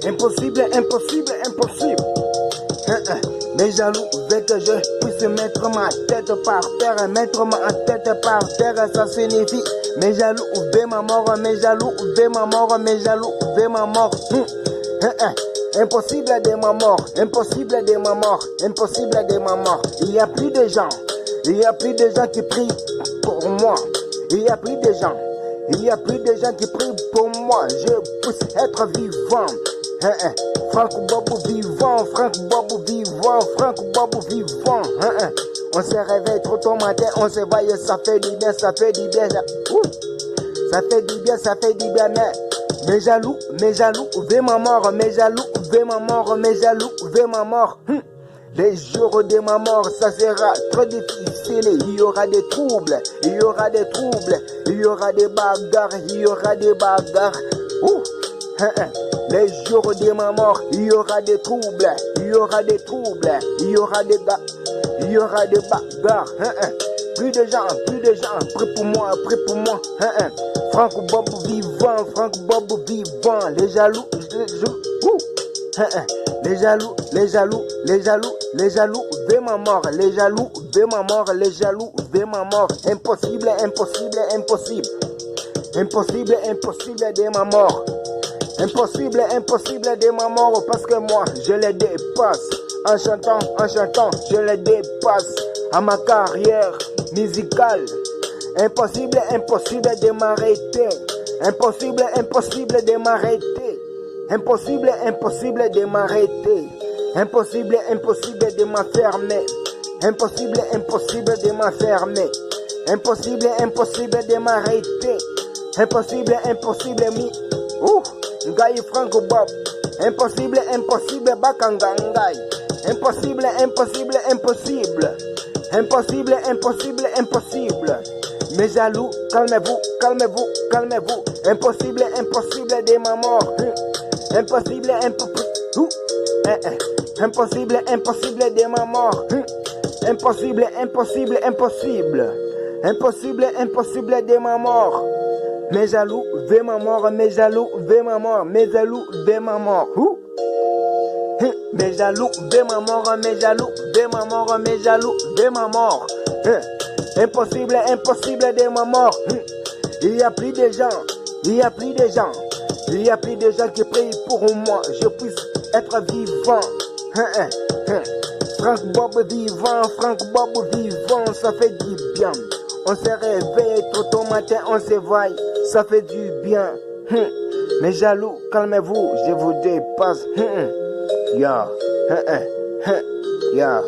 Impossible, impossible, impossible. Les jaloux veulent que je puisse mettre ma tête par terre, mettre ma tête par terre, ça signifie mes jaloux veulent ma mort, mes jaloux veulent ma mort, mes jaloux veulent ma mort. Impossible de ma mort, impossible de ma mort, impossible de ma mort. Il y a plus de gens, il y a plus de gens qui prient pour moi. Il y a plus de gens, il y a plus de gens qui prient pour moi. Je puisse être vivant. Franck Bobo vivant, Franck Bobo vivant, Franck Bobo vivant. On se réveille trop tôt matin, on se voit, ça fait du bien, ça fait du bien. Ça fait du bien, ça fait du bien, mais mes jaloux veulent ma mort, mes jaloux veulent ma mort, mes jaloux veulent ma mort. Les jours de ma mort, ça sera trop difficile. Il y aura des troubles, il y aura des troubles, il y aura des bagarres, il y aura des bagarres. Les jours de ma mort, il y aura des troubles, il y aura des troubles, il y aura des bagarres. Plus de gens, près pour moi, près pour moi. Franck Bobo vivant, Franck Bobo vivant. Les jaloux, les jaloux, les jaloux, les jaloux, les jaloux veulent ma mort, les jaloux veulent ma mort, les jaloux veulent ma mort. Impossible, impossible, impossible. Impossible, impossible de ma mort. Impossible, impossible de ma mort, parce que moi, je les dépasse. En chantant, je les dépasse. À ma carrière musicale. Impossible, impossible de m'arrêter. Impossible, impossible de m'arrêter. Impossible, impossible de m'arrêter. Impossible, impossible de m'enfermer. Impossible, impossible de m'enfermer. Impossible, impossible de m'arrêter. Impossible, impossible, Ngai Franck Bob. Impossible, impossible, Bakangangai. Impossible, impossible, impossible. Impossible, impossible, impossible. Mes jaloux, calmez-vous, calmez-vous, calmez-vous. Impossible, impossible de ma mort. Impossible, impossible, impossible de ma mort. Impossible, impossible, impossible. Impossible, impossible de ma mort. Mes jaloux veulent ma mort, mes jaloux veulent ma mort, mes jaloux veulent ma mort. Mes jaloux veulent ma mort, mes jaloux veulent ma mort, mes jaloux veulent ma mort. Impossible, impossible de ma mort. Il y a plus de gens, il y a plus de gens, il y a plus de gens qui prient pour moi. Je puisse être vivant. Franck Bobo vivant, Franck Bobo vivant, ça fait du bien. On se réveille trop tôt matin, on se voit, ça fait du bien. Mes jaloux, calmez-vous, je vous dépasse. Ya, ya.